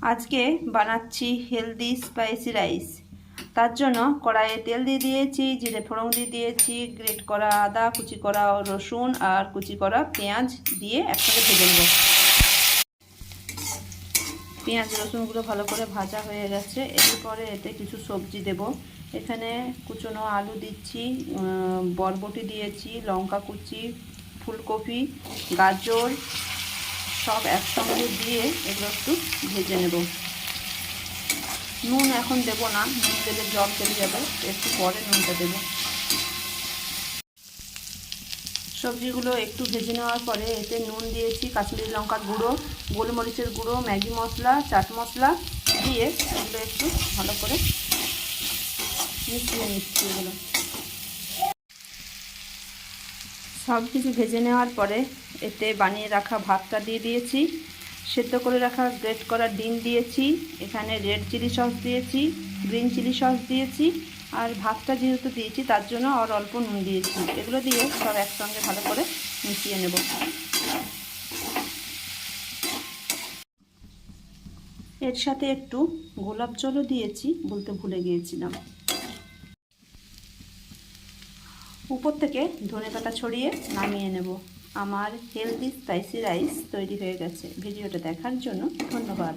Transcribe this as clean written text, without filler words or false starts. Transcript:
আজকে বানাচ্ছি healthy spicy rice. তার জন্য কড়াইয়ে তেল দিয়ে দিয়েছি, জিরে ফোড়ন দিয়ে দিয়েছি, গ্রেট করা আদা, কুচি করা রসুন আর কুচি করা পেঁয়াজ দিয়ে একসাথে ভেজে নেব। পেঁয়াজ রসুনগুলো ভালো করে ভাজা হয়ে গেছে। এরপরে এতে কিছু সবজি দেব। এখানে কুচনো আলু দিচ্ছি, বরবটি দিয়েছি, লঙ্কা কুচি, ফুলকপি, গাজর সব একসঙ্গে দিয়ে এগুলো একটু ভেজে নেব। নুন এখন দেব না, নুন দিলে জল চলে যাবে, একটু পরে নুনটা দেব। সবজিগুলো একটু ভেজে নেওয়ার পরে এতে নুন দিয়েছি, কাশ্মীরি লঙ্কার গুঁড়ো, গোলমরিচের গুঁড়ো, ম্যাগি মশলা, চাট মশলা দিয়ে এগুলো একটু ভালো করে মিশিয়ে নিচ্ছি। এগুলো সব কিছু ভেজে নেওয়ার পরে এতে বানিয়ে রাখা ভাতটা দিয়ে দিয়েছি, সেদ্ধ করে রাখা গ্রেট করা ডিম দিয়েছি, এখানে রেড চিলি সস দিয়েছি, গ্রিন চিলি সস দিয়েছি, আর ভাতটা যেহেতু দিয়েছি তার জন্য আর অল্প নুন দিয়েছি। এগুলো দিয়ে সব একসঙ্গে ভালো করে মিশিয়ে নেব। এর সাথে একটু গোলাপ জলও দিয়েছি, বলতে ভুলে গিয়েছিলাম। উপর থেকে ধনেপাতা ছড়িয়ে নামিয়ে নেব। আমার হেলদি স্পাইসি রাইস তৈরি হয়ে গেছে। ভিডিওটা দেখার জন্য ধন্যবাদ।